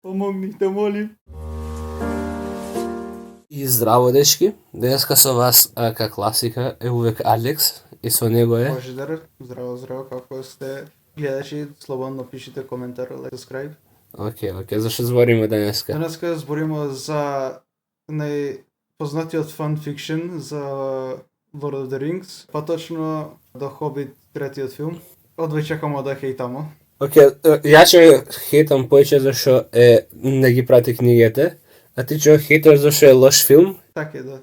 Помогнite, молим. И здраво, дечки. Денеска со вас, ка класика, е увек Алекс и со него е... Божидар, здраво, како сте? Гледачи, слободно пишите коментар, like, subscribe. Океј, зашто збориме денеска? Денеска збориме за најпознатиот фан-фикшн за Lord of the Rings, поточно The Hobbit, третиот филм. Одвај чекамо да хейтамо. Ја ќе хейтам повеќе зашто не ги прати книгите, а ти ќе хейташ зашто е лош филм? Така е, да.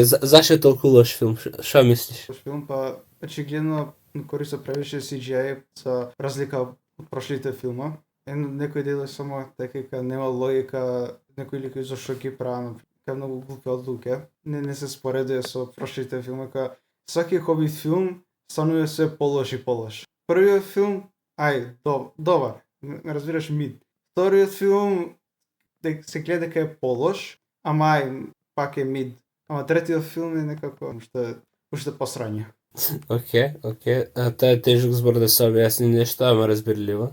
Зашто е толку лош филм? Шо мислиш? Лош филм, па очигледно користи превише CGI за разлика од прошлите филма. Некои дели само дека нема логика, некои ликови зашто ги прават, многу глупи одлуки. Не се споредува со прошлите филми, сваки Хобит филм станува се полош и полош. Првиот филм, добар, разбираш, мид. Вториот филм се гледа дека е полош, ама пак е мид. Ама третиот филм е некако уште посрање. Океј, тоа е тежок збор да се објасни нешто, ама разбирливо.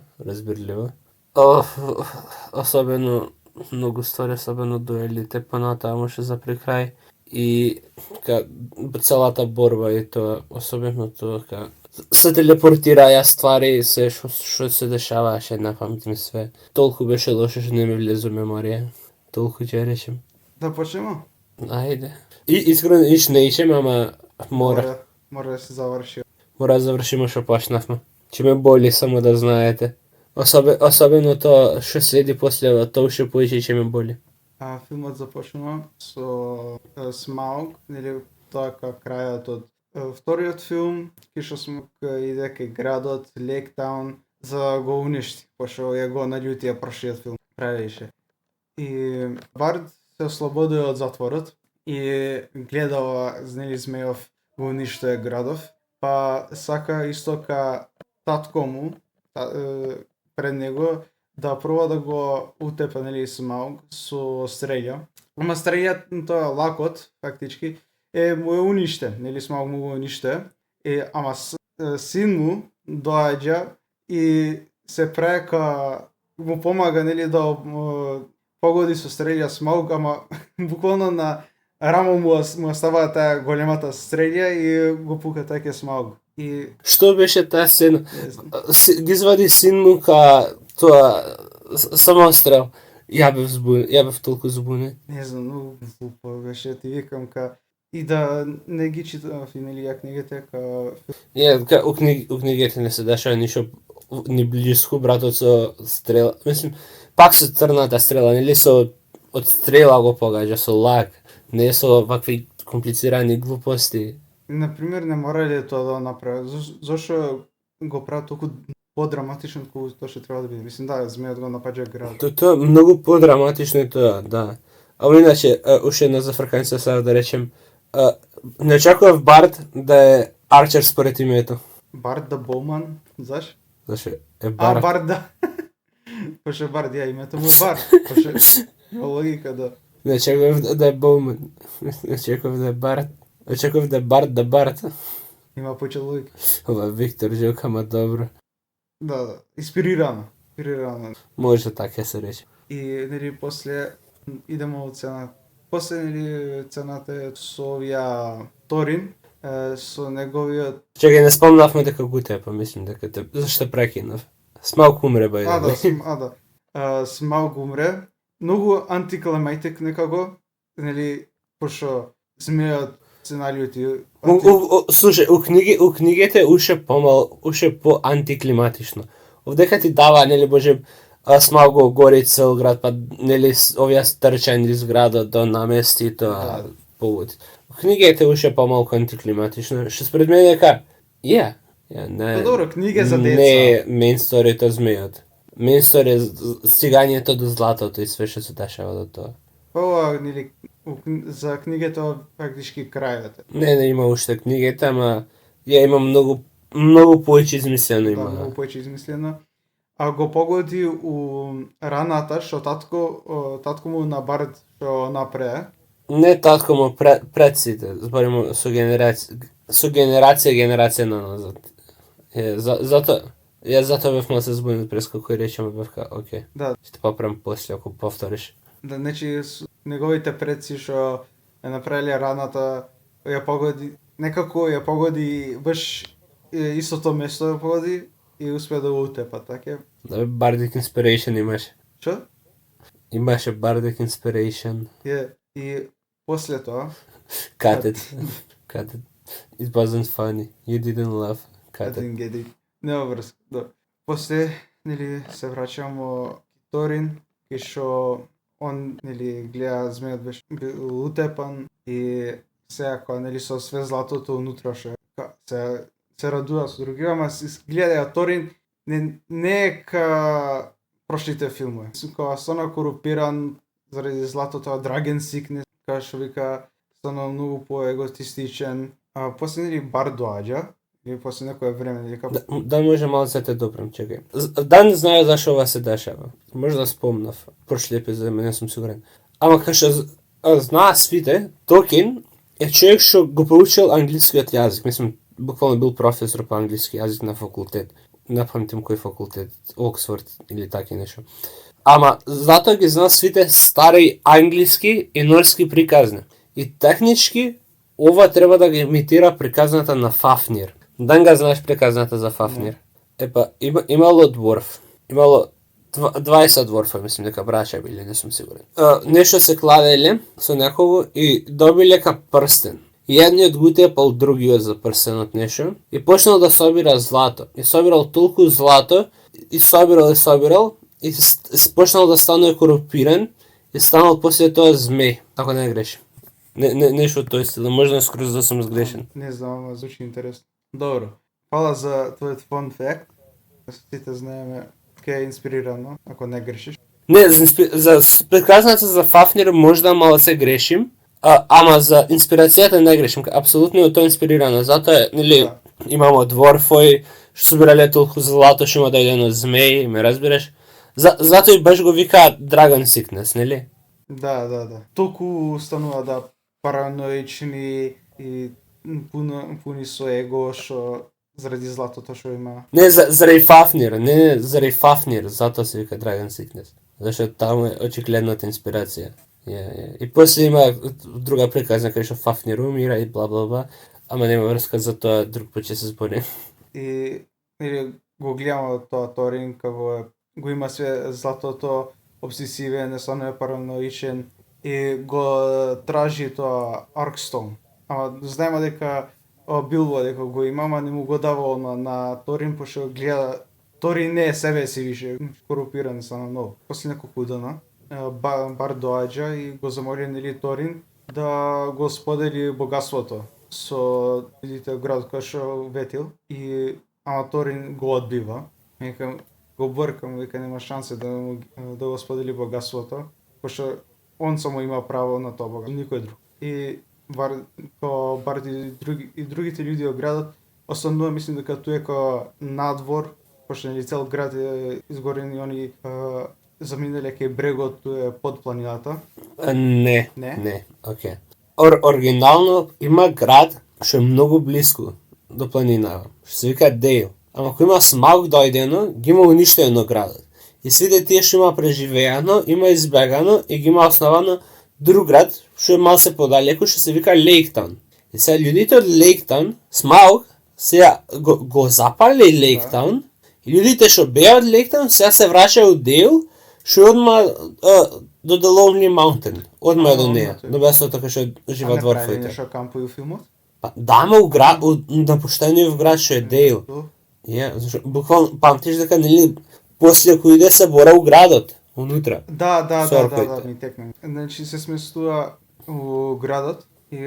Особено многу ствари, особено дуелите, понатаму за прикрај и целата борба и тоа, особено тоа се телепортираја ствари и се што се дешаваше, не памтим све. Толку беше лошо што не ми влезе во меморија. Толку ќе речем. Да почнеме? Ајде. И искрено не ичем, ама мора да се заврши. Мора да завршиме што почнавме. Ќе ме боли, само да знаете. Особено тоа што следи после тоа уште повеќе ќе ме боли. Филмот започнува со Смауг, нели тоа крајот од вториот филм, што Смауг иде кај градот Лейктаун за го уништи, пошто ја го наљутија прошлиот филм правеше. И Бард се ослободува од затворот и гледава нели Змејов го уништува градов, па сака исто ка татко му пред него да проба да го утепа, нели, Смауг со стрелја. Ама стрелјата, лакот, фактички, му е уништен, нели, Смауг му го уништен. Ама син му доаѓа и се прека му помага, нели, да погоди со стрелја Смауг, ама буквално на рамо му остава таа големата стрелја и го пука така Смауг. Што беше таа сцена? Ги извади син му тоа самострел. Ја бев толку збунет. Не знам, многу глупо беше, ти викам и да не ги читав, нели, ја книгите у книгите не се дешава ништо ни блиску, братот со стрела. Мислим, пак со црната стрела, нели, од стрела го погажа, со лак, не со вакви комплицирани глупости. Например, не морале тоа да направи. Зошто го прават толку подраматично колку тоа што треба да биде. Мислам, да, Змејот го напаѓа град. Тоа многу подраматично е тоа, да. Ама иначе, уште една зафрканица сега да речем, не очекував Бард да е Арчер според името. Бард да Боуман, заш? Зашо е Бард. Бард, да. Пошто Бард, името му Бард. Пошто логика, да. Не очекував да е Боуман. Не очекував да е Бард. Очекував да е Бард да Бард. Има повеќе логика. Ова Виктор Жилка, ма добро. Да, инспирирано. Може така се рече. И нели после идеме од цената. После нели цената е со овија Торин, со неговиот... Чекај, не спомнавме дека го тепа, мислим дека те... Зашто прекинав? Смауг умре, бајде. Да. Смауг умре. Многу антиклиматик некако, нели, пошто Змејот се наљути. Слушај, у книгите уште по-антиклиматично. Овдека ти дава, нели, Боже, Смауг го гори цел град, па, нели, овие трчања низ градот до намести тоа повод. У книгите уште помалку антиклиматично, што според мене дека, не... Добро, книга за деца. Не мејн сторито Змејот. Мејн стори стигањето до златото и све што се дешава до тоа. Ова, нели, за книгата практички крајот. Не има уште книгата, ама ја има многу повеќе измислено има. Да, многу повеќе измислено. А го погоди у раната што татко му на Бард што направи. Не татко му, пред сите, збориме со генерација на назад. Затоа Јас затоа бев малце збунет преска кој речеме бевка, окей. Да. Ще поправам после ако повториш. Да, значи неговите предци што ја направиле раната, ја погоди, некако ја погоди баш истото место ја погоди и успеа да го утепа, така? Да бе, Bardic Inspiration имаше. Што? Имаше Bardic Inspiration. И после тоа Cut it. Cut it. It wasn't funny. You didn't laugh. Cut it. Катин Геди. Нема врска, да. После, нели, се враќам во Торин, кај што он, нели, гледа змејот беше бил утепан и сега кога, нели, со све златото унутра што се радува со други, ама гледа Торин не е ка прошлите филмови. Кога стана корупиран заради златото, Dragon Sickness, кај што вика стана многу поеготистичен. А после, нели, бар доаѓа, и после некое време, нели, како... Да може малце те допрем, чекај. Да не знае зашо ова се дешава. Може да спомнав. Прошли епизод, не сум сигурен. Ама кај што знаа свите, Толкин е човек што го проучил англискиот јазик. Мислам, буквално бил професор по англиски јазик на факултет. Не памтим кој факултет, Оксфорд или таки нешто. Ама затоа ги знаа свите стари англиски и норски приказни. И технички ова треба да ги имитира приказната на Фафнир. Да го знаеш приказната за Фафнир? Епа, имало дворф. Имало 20 дворфа, мислим дека браќа биле, не сум сигурен. Нешто се кладеле со некого и добиле ка прстен. И едниот го утепал другиот за прстенот нешто и почнал да собира злато. И собирал толку злато и собирал и почнал да станува корумпиран и станал после тоа змеј, ако не грешим. Нешто од тој стил, можда скроз да сум сгрешен. Не знам, ама звучи интересно. Добро. Фала за твојот fun fact. Сите знаеме ке е инспирирано, ако не грешиш. Не, за приказната за Фафнир можда малце грешим, ама за инспирацијата не грешим. Апсолутно е тоа инспирирано. Затоа, нели, имамо дворфој, што собирале толку злато, што има да иде на змеј, ме разбираш? Затоа и баш го вика Dragon Sickness, нели? Да. Толку станува да параноични и пуни со его што заради златото што има. Не, заради Фафнир, затоа се вика Dragon Sickness. Зашто таму е очигледната инспирација. И после има друга приказна кај што Фафнир умира и бла бла бла, ама нема врска, за тоа друг пат ќе се зборим. И или го гледаме тоа Торин како го има све златото, обсесивен, не параноичен и го тражи тоа Аркстоун. Ама знаеме дека Билбо дека го има, ама не му го дава на Торин, пошто гледа Торин не е себе си више, корумпиран са на ново. После неколку дена бар доаѓа и го замоли, нели, Торин да го сподели богатството со луѓето од градот кој што ветил, и ама Торин го одбива. Вика, го бъркам, вика, нема шансе да го сподели богатството, пошто он само има право на тоа богатство, никој друг. И Барт и другите луѓе од градот, основно мислим дека тоа е како надвор, пошто нели цел град е изгорен и они заминале кај брегот, тоа е под планината. Не, окей. Оригинално има град што е многу блиску до планината, што се вика Дейл. Ама кој има Смауг дојдено, ги има уништено градот. И свите тие што има преживеано, има избегано и ги има основано друг град, што е малце подалеку, што се вика Лейктаун. И сега луѓето од Лейктаун, Смауг, сега го запали Лейктаун, и луѓето што беа од Лейктаун, сега се врачаат од Дейл, што е одма до The Lonely Mountain, одма до неја, до местото кај што живеат дворфите. А не прави нешто кампови филмот? Да, ама у град, напуштениот град што е Дейл. Зашто буквално памтиш дека, нели, после кој иде се бора у градот, унутра. Да, ми текна. Значи се сместува у градот и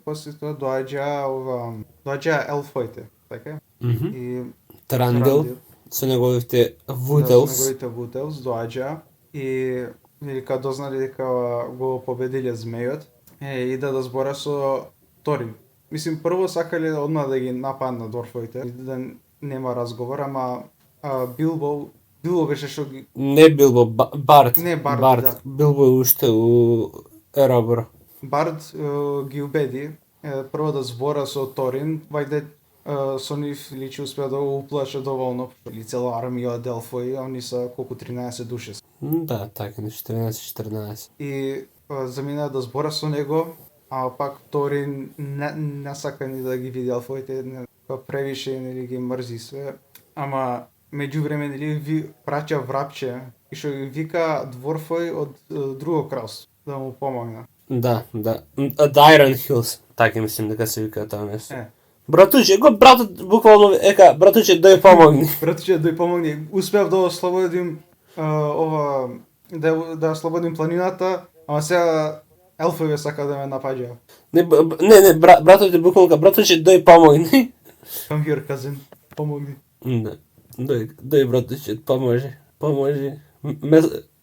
после тоа доаѓа елфоите, така? И Трандил со неговите Вутелс. Доаѓа и нели кога дознале дека го победиле змејот, иде да збора со Торин. Мислим, прво сакале одма да ги нападнат дворфоите, да нема разговор, ама Билбо беше што ги... Не Билбо, Барт. Не, Барт, да. Билбо е уште у Еробор. Барт ги убеди прво да збора со Торин, вајде со нив личи успеа да го уплаше доволно, или цела армија од елфови, а они се колку 13 души. Да, така, 14-14. И заминаа да збора со него, а пак Торин не сака ни да ги види елфовите, превише нели ги мрзи све. Ама меѓувреме нели праќа врапче и што ги вика дворфој од друго кралство да му помогна. Да. The Iron Hills, така мислим дека се вика тоа место. Братуче, братот буквално братуче дој помогни. Братуче дој помогни. Успеав да ослободим да ослободим планината, ама сега елфове сака да ме напаѓаат. Не, братот буквално братуче дој помогни. Come here, cousin. Помогни. Да. Дој братуче, поможи.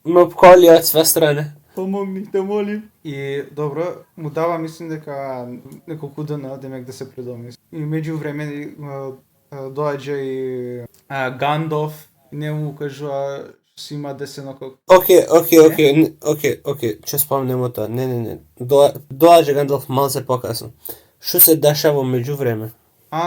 Ме обколи од све страни. Помогни, те молим. И добро, му дава мислим дека неколку дена демек да се придоми. И меѓувреме доаѓа и Гандалф, не му кажува си има десено како. Окей, ќе спомнеме тоа. Не. Доаѓа Гандалф малце покасно. Што се дешава меѓувреме?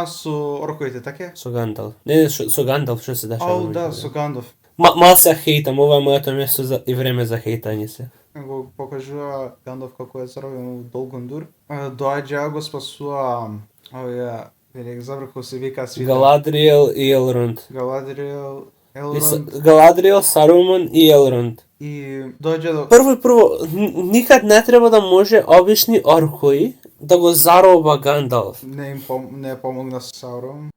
Со орковите, така? Со Гандалф. Не, со Гандалф што се дешава? Да, со Гандалф. Малце хейтам, ова е моето место и време за хейтање се. Го покажува Гандалф како е заробен во Долгондур. Доаѓа го спасува забрав како се вика свите. Галадриел и Елронд. Галадриел, Саруман и Елронд. И доаѓа до... Прво, никад не треба да може обични оркови да го зароба Гандалф. Не помогна Саурон.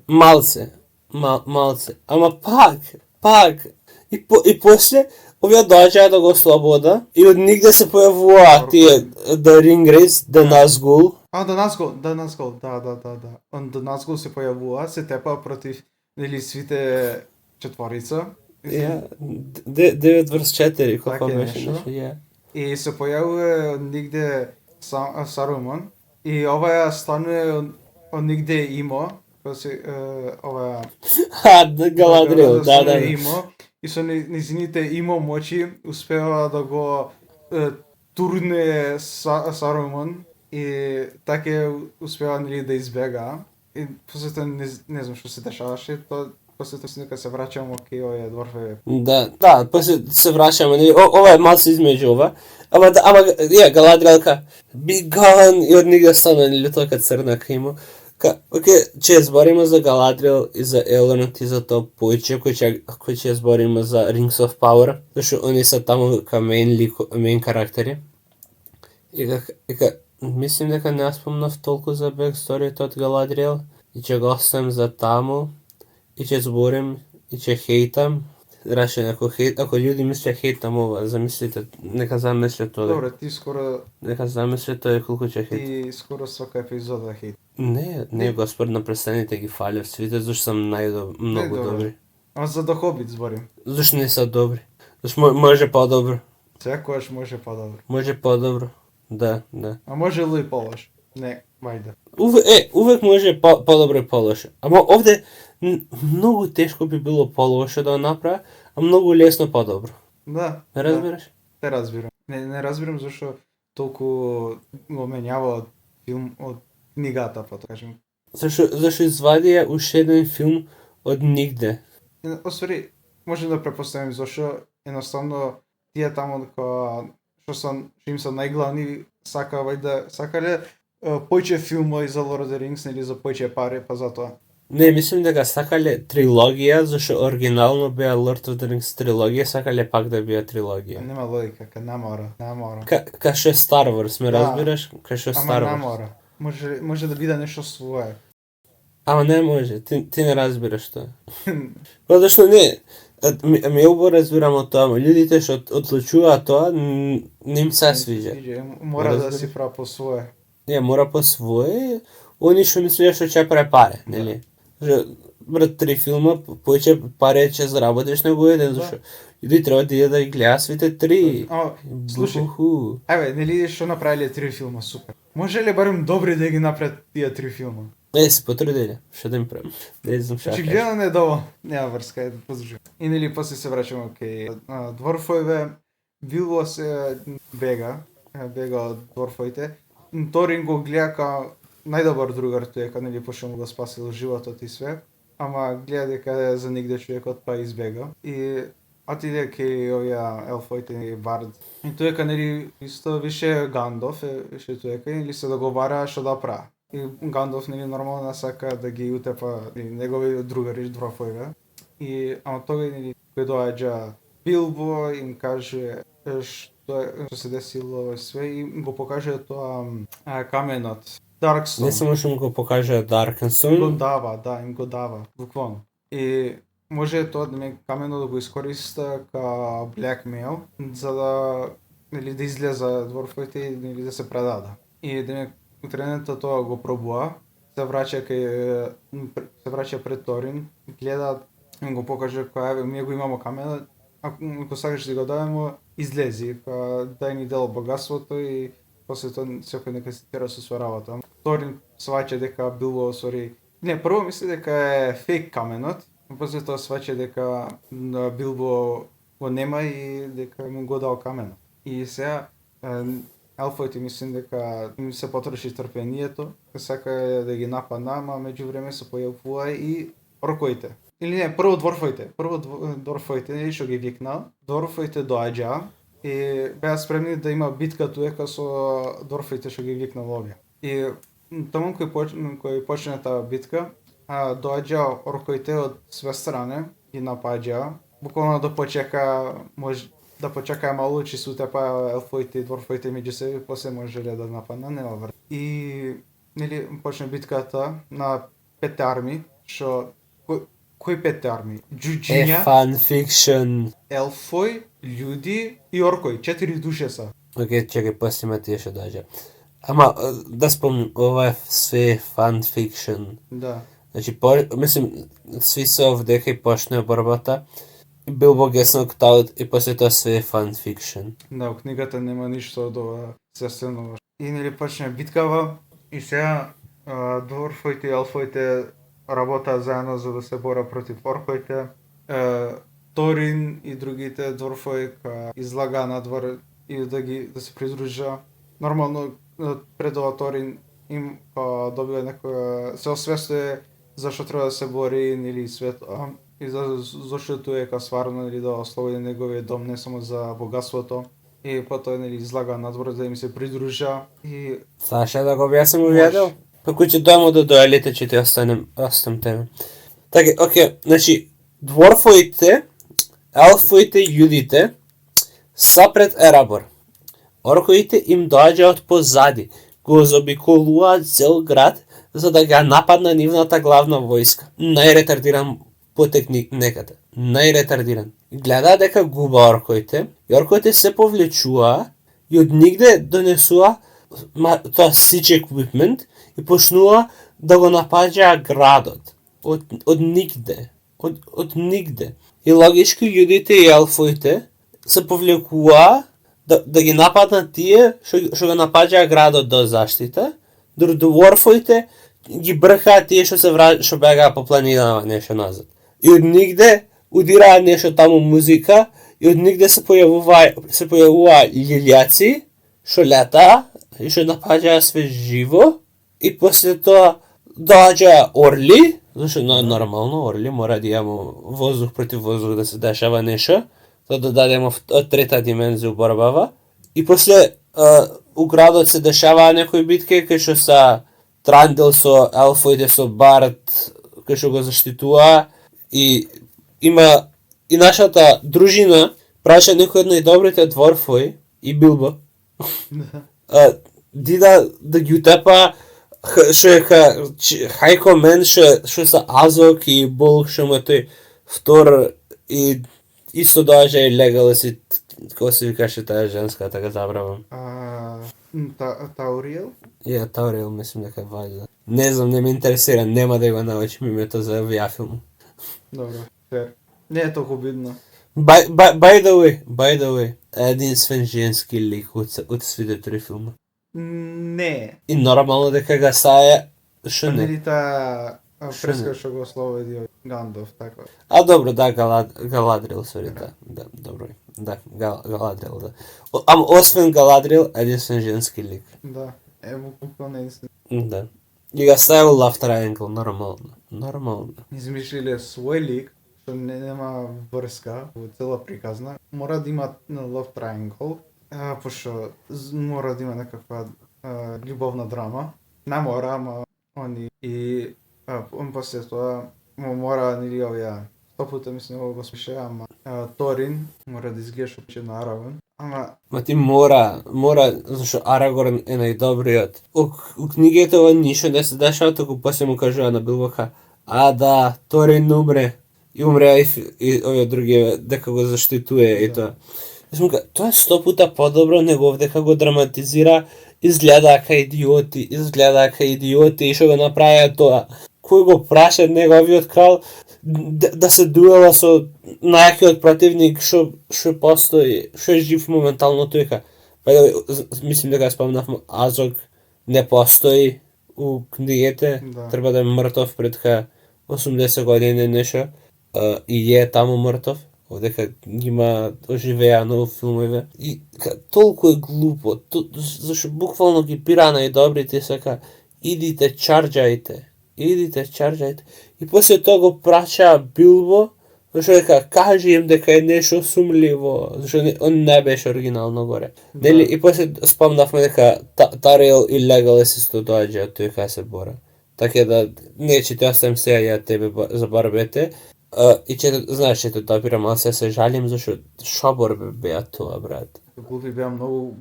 Малце. Ама пак. И после овие доаѓаа да го слобода и од нигде се појавува тие The Ringwraiths, The Nazgul. The Nazgul, да. The Nazgul се појавува, се тепа против нели свите четворица. 9/4, како беше нешто. И се појавува од нигде Саруман и ова станува од нигде Имо. Галадриел, да. И со низините Имо мочи успева да го турне Саруман и така успева нели да избега. И после тоа не знам што се дешаваше, после тоа дека се враќам, окей, овие дворфови. Да, после се враќаме, нели ова е малку измеѓу ова. Ама Галадриелка be gone и од нигде стана нели тоа кај црна Имо. Окей, ќе збориме за Галадриел и за Елронд и за тоа појче кој ќе збориме за Rings of Power, зашто они се таму ка мејн карактери. И мислим дека не спомнав толку за бексторијата од Галадриел и ќе го оставам за таму и ќе зборим и ќе хейтам. Рашен, ако луѓе мислеа хейтам ова, замислите, нека замислят тоа. Добре, ти скоро... Нека замислят тоа колку ќе хейтам. Ти скоро свака епизода хейт. Не, Господ, на престанете ги фалев свите, зашто сам многу добри. А за The Hobbit зборим. Зашто не се добри. Зашто може по-добро. Секојаш може по-добро. Може по-добро. Да. А може ли по-лош? Не, вајде. Увек може по-добро и по-лошо. Ама овде многу тешко би било по-лошо да го направи, а многу лесно по-добро. Да. Не разбираш? Те разбирам. Не разбирам зашто толку го менјава од филм од книгата, па да кажем. Зашто извадија уште еден филм од нигде. Освари, може да препоставим зашто едноставно тие таму што им се најглавни сакале појче филмови за Lord of the Rings или за појче пари, па затоа. Не, мислим дека сакале трилогија, зашто оригинално беа Lord of the Rings трилогија, сакале пак да беа трилогија. Нема логика, не мора. Ка што е Star Wars, ме разбираш? Ка што е Star Wars. Ама не мора. Може да биде нешто свое. Ама не може, ти не разбираш тоа. Зашто не, Мејубо разбирам од тоа, луѓето што одлучуваат тоа, не им се свиѓа. Мора да си прави по свое. Не, мора по свое, они што мислеа што ќе прави пари, нели? Брат, 3 филма, појче пари ќе заработиш него еден, зашто луѓе треба да иде да ги гледаат свите 3. Слушај, нели што направиле 3 филма, супер. Може ли барем добри да ги направат тие 3 филма? Се потрудиле, што да им правим. Не знам што. Че гледане е дово, нема врска, послушај. И нели после се враќаме, окей, дворфојве, Билбо се бега од дворфоите. Торин го гледа најдобар другар човекот, нели пошто му го спасил животот и све, ама гледа дека за нигде човекот па избега и отиде кај овие елфоите и Бард. И туека нели исто више Гандалф више туека или се договара што да прави. И Гандалф нели нормално сака да ги утепа негови другари дварфове. И ама тој нели кој доаѓа Билбо им каже што се десило све и го покаже тоа каменот. Даркстон. Не само што му го покаже Даркстон. Го дава, да, им го дава, буквално. И може тоа каменот да го искориста ка blackmail, за да или да излезе дворфовите или да се предада. И утрената тоа го пробува, се враќа пред Торин, гледа, им го покаже која ние го имамо каменот, ако сакаш да го дадемо, излези, дај ни дел богатството и после тоа секој нека се тера со својата. Торин сваќа дека Билбо не, прво мисли дека е фейк каменот, после тоа сваќа дека Билбо го нема и дека му го дал каменот. И сега елфоите мислим дека им се потроши трпението, сака да ги нападна, ама меѓувреме се појавува и орковите. Или не, прво дворфоите, што ги викнал, дворфоите доаѓа и беа спремни да има битка туека со дворфоите што ги викнал овие. И таму кој почне таа битка, доаѓа орковите од све стране и напаѓа, буквално да почека, да почекаа малку че се утепа елфоите и дворфоите меѓу себе, после можеле да нападнат, нема врз. И нели почне битката на 5 арми, што кои 5 арми? Джуџиња, фанфикшн, елфои, људи и оркои, 4 души се. Океј, чекај, после има тие што доаѓа. Ама, да спомнам, ова е све фанфикшн. Да. Значи, мислим, сви се овдека и почне борбата. Билбо gets knocked out и после тоа све е фанфикшн. Да, у книгата нема ништо од ова естествено. И нели почне биткава и сега дворфоите и елфоите работаат заедно за да се борат против орковите. Торин и другите дворфои излага надвор и да се придружа. Нормално пред ова Торин им добива некоја, се освестува зашто треба да се бори или свет и зашто тоа е стварно или да ослободи неговиот дом не само за богатството. И потоа нели излага надвор да им се придружа и Саша да го објасним увидел? Па кој ќе дојдемо до дуелите ќе ти остам теме. Така, океј, значи дворфоите, елфоите и људите са пред Ерабор. Орковите им доаѓаат позади, го заобиколуваат цел град за да ga нападна нивната главна војска. Најретардиран потекник некаде. Најретардиран. Гледа дека губа орковите, и орковите се повлечува и од нигде донесува тоа сич еквипмент и почнува да го напаѓаа градот. Од нигде. Од нигде. И логички људите и елфоите се повлекуваа да ги нападнат тие што го напаѓаа градот до заштита, додека дворфоите ги бркаат тие што бегаа по планина нешто назад. И од нигде удираат нешто таму музика и од нигде се појавува лилјаци што летаа и што напаѓаа све живо и после тоа доаѓа орли, зашто нормално орли мора да имамо воздух против воздух да се дешава нешто, да додадеме од трета димензија борбава и после у градот се дешаваа некои битки кај што са Трандил со елфоите со Бард кај што го заштитуваа и има и нашата дружина праша некои од најдобрите дворфои и Билбо. Дида да ги утепа што е Хајко Мен што са Азок и Болк што му тој втор и исто доаѓа и Леголас и како се викаше таа женска, така забравам. Тауриел? Тауриел мислам дека ваѓа. Не знам, не ме интересира, нема да го научим името за овие филм. Добро, фер. Не е толку бидно. By the way, единствен женски лик од сите три филма. Не. И нормално дека га саја, шо не? Или таа преска што го ослободи Гандалф, така. Добро, да, Галадрил, сори, да, добро. Да, Галадрил, да. Ама освен Галадрил, единствен женски лик. Да, буквално единствен. Да. И га ставил love triangle, нормално. измислиле свој лик, што нема врска во цела приказна, мора да има love triangle, пошто мора да има некаква љубовна драма. Не мора, ама они и он после тоа мора нели овие 100 пута мислам го слуша, ама Торин мора да изгледаш опче на Аравен. Ма ти мора, зашто Арагорн е најдобриот. У книгите ова ништо не се дешава, току после му кажува на Билбока, да, Торин умре. И умре и овие други дека го заштитуе и тоа. Тоа е 100 пута подобро него дека го драматизира, изгледа ка идиоти и што го направија тоа. Кој го праша неговиот крал да се дуела со најакиот противник што постои, што е жив моментално тојка. Мислим дека спомнавме, Азог не постои у книгите, треба да е мртов пред 80 години нешто, и е таму мртов, одека има оживеано во филмове. И толку е глупо, зашто буквално ги бира најдобрите и сака, идите чарджајте. И после тоа го праќа Билбо, зашто дека кажи им дека е нешто сумливо, зашто он не беше оригинално горе. Нели и после спомнавме дека Тариел и Леголас исто доаѓаат тој кај се бора. Така да не че тоа сам сега ја тебе за борбете. И че знаеш че тоа пирам, ал се жалим зашто шо борбе беа тоа, брат. Глупи беа многу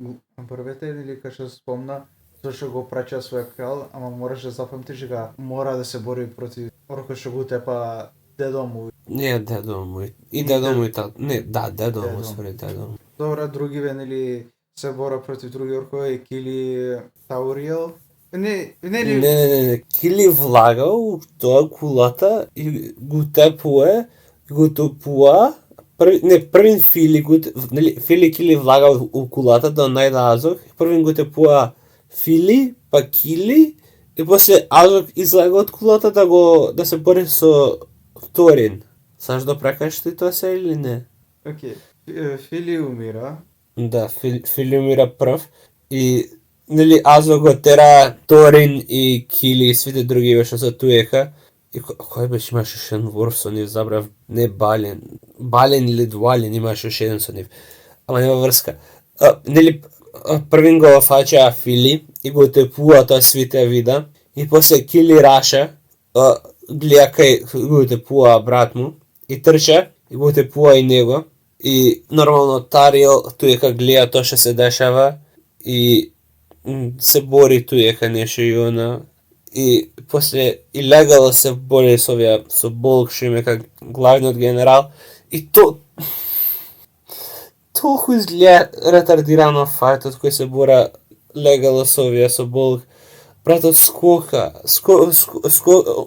борбете, или кај што спомна, зашто го праќа свој крал, ама мораш да запамтиш дека мора да се бори против орко што го тепа дедо му. Не дедо му. И дедо му и та. Не, да, дедо му, дедо му. Добра, другиве нели се бора против други оркови, Кили Тауриел. Не. Кили влагал тоа кулата и го тепуа. Првин Фили Фили Кили влагал у кулата да најда Азог. Првин го тепуа Фили, па Кили, и после Азог излага од кулата да се бори со Торин. Саш да прекаш ти тоа се или не? Океј. Фили умира. Да, Фили умира прв. И нели Азог го тера Торин и Кили и сите други што се туеха. И кој беше имаше уште еден вор со нив, забрав, не Бален. Бален или Двален имаше уште еден со нив. Ама нема врска. Нели првин го фаќа Фили и го тепуа тоа свите вида. И после Кили раша, гледа кај го тепуа брат му и трча и го тепуа и него. И нормално Тариел туека гледа тоа што се дешава и се бори туека нешто и она. И после и легало се бори со Болк што има како главниот генерал. И толку изгледа ретардирано фајтот кој се бора легало со Болк. Братот скока,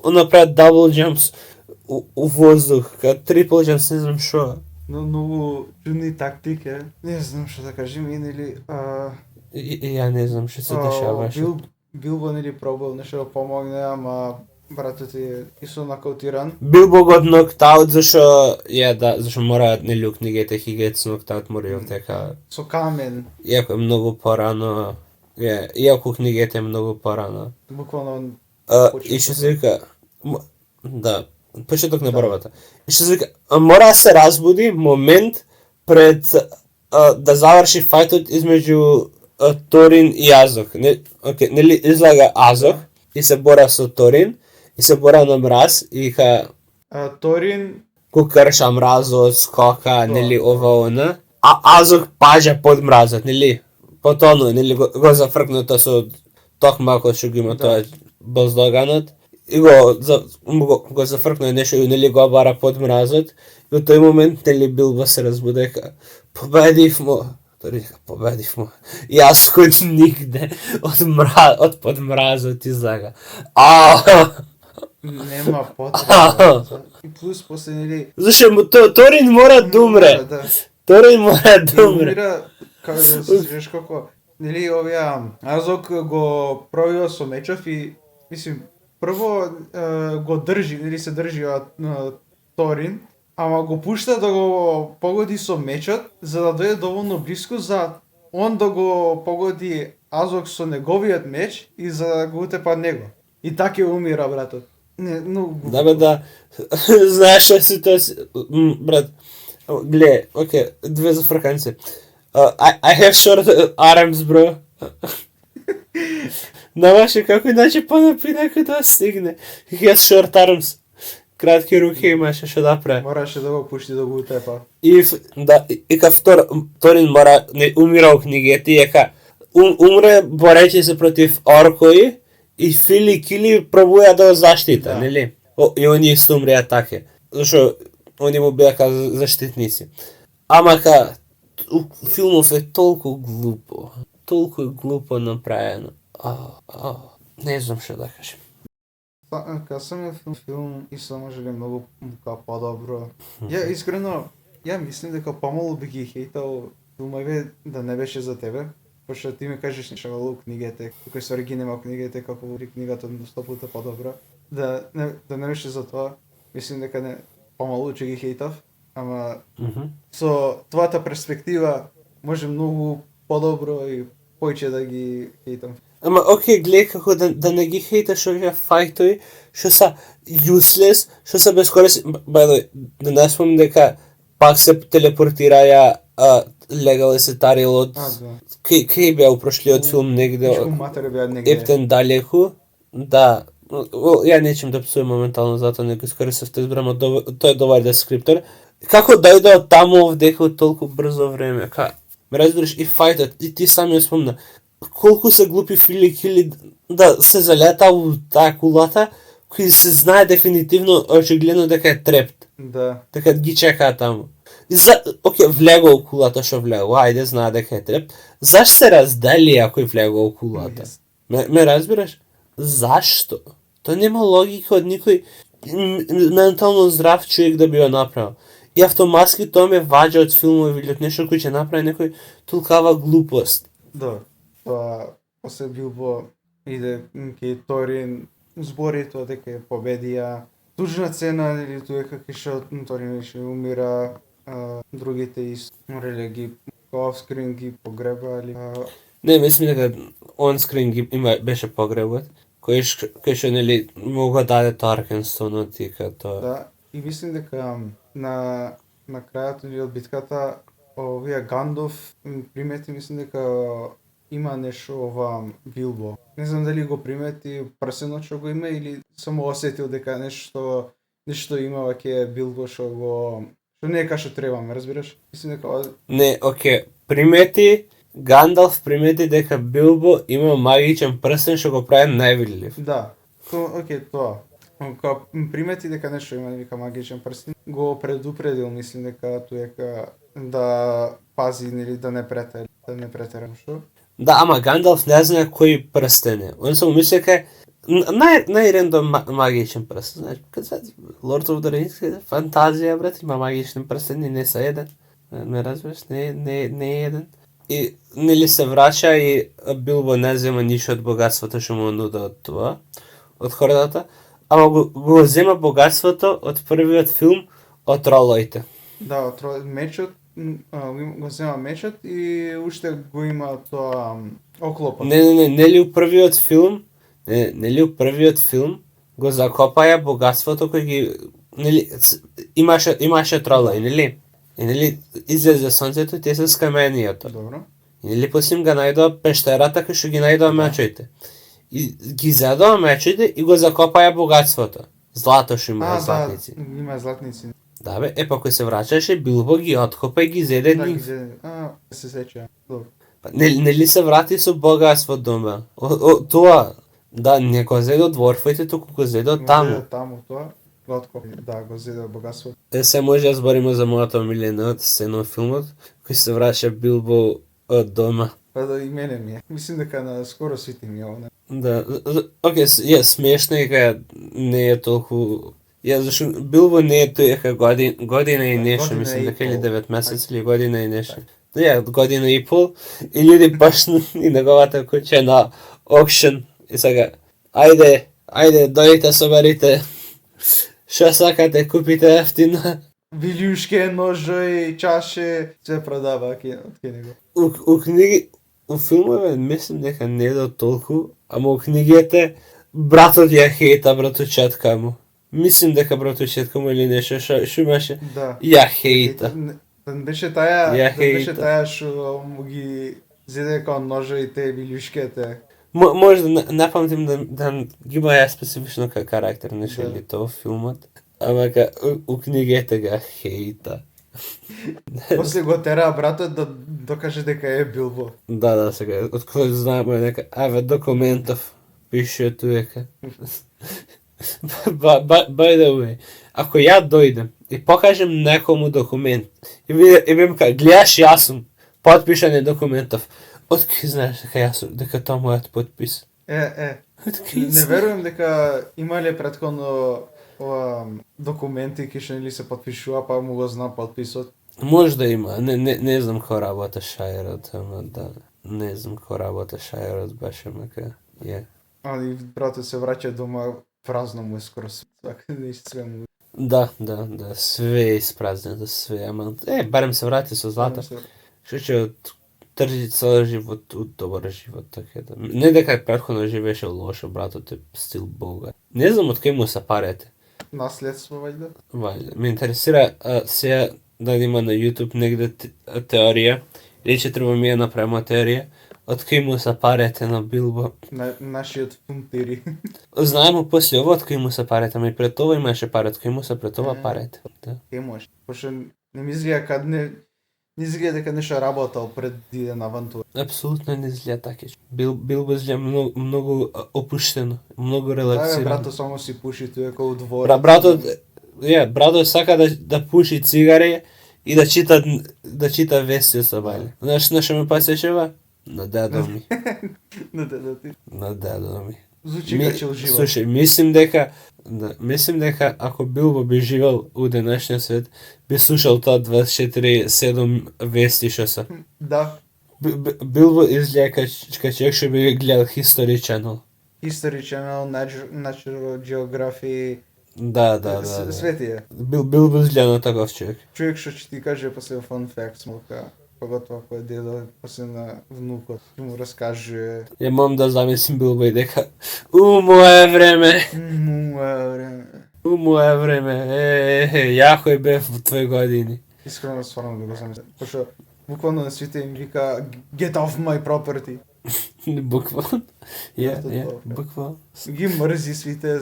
направи дабл джампс у воздух, трипл джампс, не знам шо. Многу чудни тактики, не знам што да кажем, и нели... Ја не знам што се дешаваше. Билбо нели пробал нешто да помогне, ама братот е исто нокаутиран. Билбо го ноктаут зашо мораат нели у книгите he gets knocked out морив дека со камен. Иако е многу порано. Иако книгите е многу порано. Буквално и што се вика да, почеток на борбата. И што се вика мора да се разбуди момент пред да заврши фајтот измеѓу Торин и Азог. Нели излага Азог и се бора со Торин и се бора на мраз и Торин го крша мразот, скока, нели ова она. А Азог паѓа под мразот, нели? Потону, нели го зафркнуто со токмакот што го има тоа бозdoganот. И го зафркнува нешто и нели го бара под мразот. И во тој момент нели Билбо се разбудека. Победив му. И јас кој нигде од под мразот излага. Нема потреба. И плюс после нели зашто Торин мора да умре. Торин мора да умре. Како да се сеќаш како нели овие Азог го пробива со мечов и мислим прво го држи, нели се држи од Торин, ама го пушта да го погоди со мечот за да дојде доволно блиску за он да го погоди Азог со неговиот меч и за да го утепа него. И така умира братот. Не, многу глупо. Да бе, да. Знаеш што си тоа си... Брат, гле, окей, две зафрканци. I have short arms, bro. Намаше како иначе понапред да стигне. He has short arms. Кратки руки имаше што да прави. Мораше да го пушти да го утепа. И ка Торин мора не умира у книгите и ека умре боречи се против оркои и Фили Кили пробуја да го заштита, Да. нели? И они се умреа така. Зашо они му беа заштитници. Ама филмов е толку глупо направено. Не знам што да кажем. Кога сам филм и се можеле многу подобро. Ја искрено, ја мислим дека помалу би ги хейтал филмове да не беше за тебе. Пошто ти ми кажеш нешто во книгите, кој се оригинема книгите, како во книгата 100 пати подобро. Да не беше за тоа, мислим дека не помалу ќе ги хейтав, ама со твојата перспектива може многу подобро и поќе да ги хейтам. Ама окей, гледај како да не ги хейташ овие фајтови, што се useless, што се бескорисни. By the way, да не спомнам дека пак се телепортираја Легал се тарил од... Кај беа у прошлиот филм негде... Ептен далеку. Да. Ја нечем да псувам моментално, затоа не го искористив да избрам, тој е добар дескриптор. Како дојде од таму овдека од толку брзо време? Ме разбираш, и фајтот, и ти сам ја спомна. Колку се глупи Фили Кили да се залета у таа кулата, кој се знае дефинитивно, очигледно дека е трепт. Да. Дека ги чекаа таму. Окей, влегол у кулата што влегол, ајде знае дека е трепт. Зашто се раздели ако влегол у кулата? Ме разбираш? Зашто? Тоа нема логика од никој ментално здрав човек да би го направил. И автоматски тоа ме ваѓа од филмови или од нешто кој ќе направи некој толкава глупост. Да. Тоа после Билбо иде кај Торин, збори тоа дека победија. Тужна цена или тоа како што Торин ќе умира, другите морале ги офскрин ги погребали. Не, мислам дека онскрин ги беше погребот, кој што нели му го даде Таркенстонот и тоа. Да, и мислим дека на крајот од битката овие Гандов примети, мислим дека има нешто ова Билбо. Не знам дали го примети прсенот што го има или само осетил дека нешто има ваќе Билбо што не е кај што треба, ме разбираш? Мислим дека Не, окей, примети Гандалф примети дека Билбо има магичен прстен што го прави највидлив. Да. Окей, тоа. Кога примети дека нешто има вика магичен прстен, го предупредил, мислим дека туека да пази нели да не претера што. Да, ама Гандалф не знае кој прстен е. Он само мисли дека најрендом магичен прстен. Значи, кога Lord of the Rings фантазија, брат, има магичен прстен и не са еден. Не разбираш, не е еден. И нели се враќа и Билбо не зема ништо од богатството што му нуда од тоа, од хордата, ама го зема богатството од првиот филм од тролоите. Да, од мечот, го зема мечот и уште го има тоа оклопот. Нели у првиот филм го закопаја богатството кој ги нели имаше тролои, нели? И нели излезе сонцето и те се скаменијата. Добро. И нели после им го најдоа пештерата кој што ги најдоа мечите. И ги зедоа мечите и го закопаја богатството. Злато што има златници. Да, има златници. Да бе, па кој се враќаше, Билбо ги откопа и ги зеде нив. Се сеќа. Добро. Нели се врати со богатство дома. Тоа, да, не го зеде од дворфите, туку го зеде од таму. Таму тоа. Да, го зеде богатство. Се може да збориме за мојата омилена сцена од филмот, кој се враќа Билбо од дома. Па да и мене ми е. Мислим дека на скоро сите ми е оно. Да, окей, смешно е дека не е толку... зашто Билбо не е тој година и нешто, мислим дека или 9 месеци или година и нешто. Година и пол, и луѓе пашна и неговата куќа на аукшн. И сега, ајде, дојдете, соберите. Што сакате, купите ефтино. Вилјушке, ножои, чаше, се продава од него. У филмове мислим дека не е до толку, ама у книгите братот ја хејта братучетка му. Мислим дека братучетка му или нешто што имаше. Да. Ја хејта. Беше Ја беше хејта. таа што му ги зеде као ножовите билюшките. Може да не памтим да ги има ја специфично карактер нешто Да. или тоа филмот. Ама у книгите га хејта. После го тера братот да докаже дека е Билбо. Да, сега, од кој знаеме нека, документов пише туека. By the way, ако ја дојдем и покажем некому документ, и видим гледаш јас сум, подпишан документов, од кој знаеш дека тоа мојот подпис? Од кој Не верувам дека имале претходно документи кои што нели се подпишува, па му го знам подписот. Може да има, не знам кој работа шајерот, ама да, не знам кој работа шајерот баше, мака, е. Али братот се враќа дома, празно му е скоро све му. Да, све е испразнето, све, ама, барем се врати со злата. Што ќе тржи цел живот, добар живот, така да. Не дека претходно живееше лошо, братот е стил бога. Не знам од кај му се парете. Наследство, вајде? Вајде. Ме интересира сега да има на YouTube негде теорија, или ќе треба ми ја направиме теорија, од кај му се парете на Билбо. Нашиот фунтири. Знаеме после ова од кај му се парете, ама и пред това имаше пари, од кај му се пред това парете. Да. Кај може. Пошто не ми изгледа не изгледа дека нешто работал пред да иде на авантура. Апсолутно не изгледа така. Билбо изгледа многу опуштено, многу релаксирано. Брато само си пуши тука у двор. Братот сака да пуши цигари и да чита вести со бајле. Знаеш на што ме пасечева? На дедо ми. На дедо ми. Звучи како че ужива. Слушај, мислим дека ако Билбо би живел у денешниот свет, би слушал тоа 24/7 вести што се. Да. Билбо изгледа кај човек што би гледал History Channel. History Channel, Natural Geography. Да. Све тие. Билбо изгледа на таков човек. Човек што ќе ти каже после fun facts, малка. Поготово ако е дедо, после на внукот, ќе му раскаже. Ја можам да замислим Билбо и дека мое време. У мое време. Јако е бев во твои години. Искрено стварно да го замислам. Пошто буквално на свите им вика get off my property. Буквално. Буквално. Ги мрзи свите,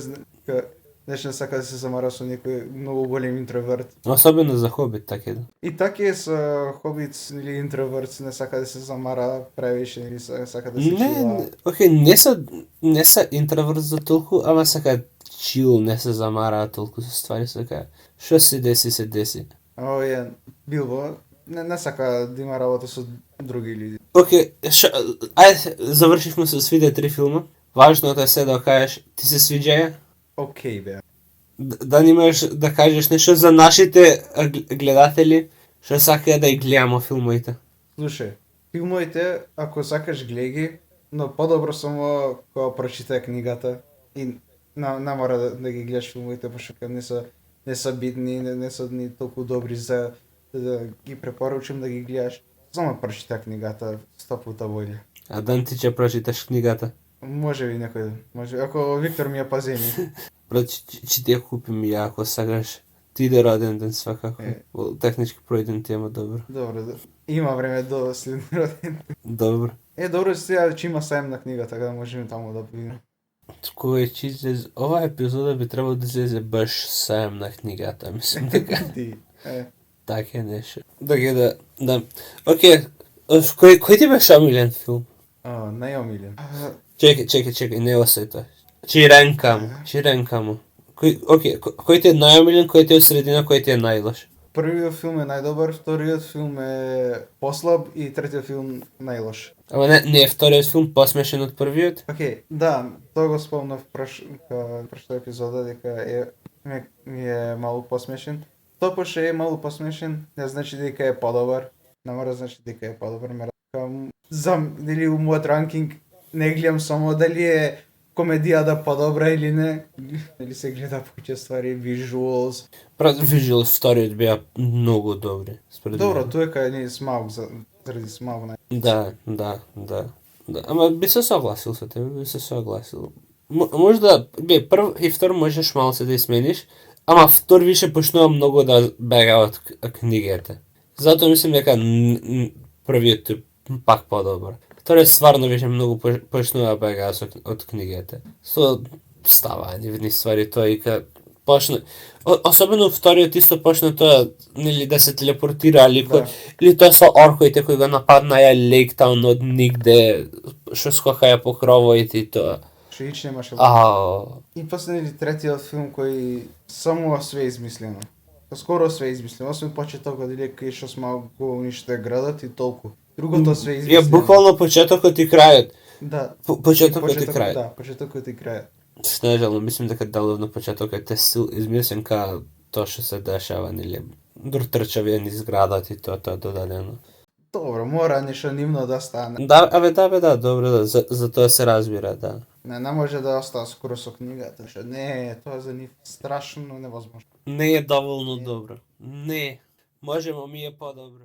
нешто сака да се замара со некој многу голем интроверт. Особено за Хобит, така да. И така е со Хобит или интроверт, не сака да се замара превише или сака да се чила. Океј, не се интроверт за толку, ама сака чил, не се замара толку со ствари, сака што се деси. Билбо не сака да има работа со други луѓе. Океј, ајде, завршивме со свите 3 филма. Важното е се да кажеш, ти се свиѓаја? Океј, бе. Да немаш да кажеш нешто за нашите гледатели, што сакаат да ги гледаме филмовите. Слушај, филмовите, ако сакаш глеги, но подобро само кога прочита книгата и не мора да ги гледаш филмовите, пошто не се битни, не се ни толку добри за да ги препоручам да ги гледаш. Само прочита книгата 100 пута боле. А дан ти ќе прочиташ книгата? Може би некој ден. Може, ако Виктор ми ја паземи. Ќе ти ја купим ја ако сакаш. Ти иде роден ден свакако. Технички пројден ти ема добро. Добро, има време до следен роден. Добро. Добро сега че има сајм на книга, така да можеме таму да видиме. Кој ќе излезе, ова епизода би требало да излезе баш сајм на книгата, мислам дека. Така нешто. Да. Океј, кој ти беше омилен филм? Најомилен. Чекај, не осета. Чиренкамо. Кој ти е најомилен, кој ти е средина, кој ти е најлош? Првиот филм е најдобар, вториот филм е послаб и третиот филм најлош. Ама не е вториот филм посмешен од првиот? Океј, да, тоа го спомнав прошла епизода дека ми е малку посмешен. Тоа пошто е малку посмешен, не значи дека е подобар. Не мора значи дека е подобар, дали у мојот ранкинг не гледам само дали е комедијата подобра или не, или се гледа повеќе ствари, visuals. Visuals вториот беа многу добри. Добро, тоа е кај ни Смауг, заради Смауг. Да. Ама би се согласил со тебе, Можда, прв и втор можеш малце да измениш, ама втор више почнува многу да бега од книгите. Затоа мислам дека првиот е пак подобар. Вториот стварно више многу почнува да бега од книгите. Со ставаа нивни ствари, тоа и почна, особено вториот исто почна тоа, нели, да се телепортира ликот, или тоа со орковите кои го нападнаја Лейктаун од нигде, што скокаја по крововите и тоа. Што ич немаше. И после нели третиот филм кој само све измислено. Скоро све измислено, освен почетокот или кај што сма го уништија градот и толку. Другото све измислено. Буквално почетокот и крајот. Да. Почетокот и крајот. Да, почетокот и крајот. Снежално, мислим дека деловно почетокот е измислен ка тоа што се дешава, нели, дур трчавија низ градот и тоа додадено. Добро, мора нешто нивно да стане. Да, добро, да, за тоа се разбира, да. Не може да остава скоро со книгата, што не, тоа за нив страшно невозможно. Не е доволно добро. Не, можемо ми е подобро.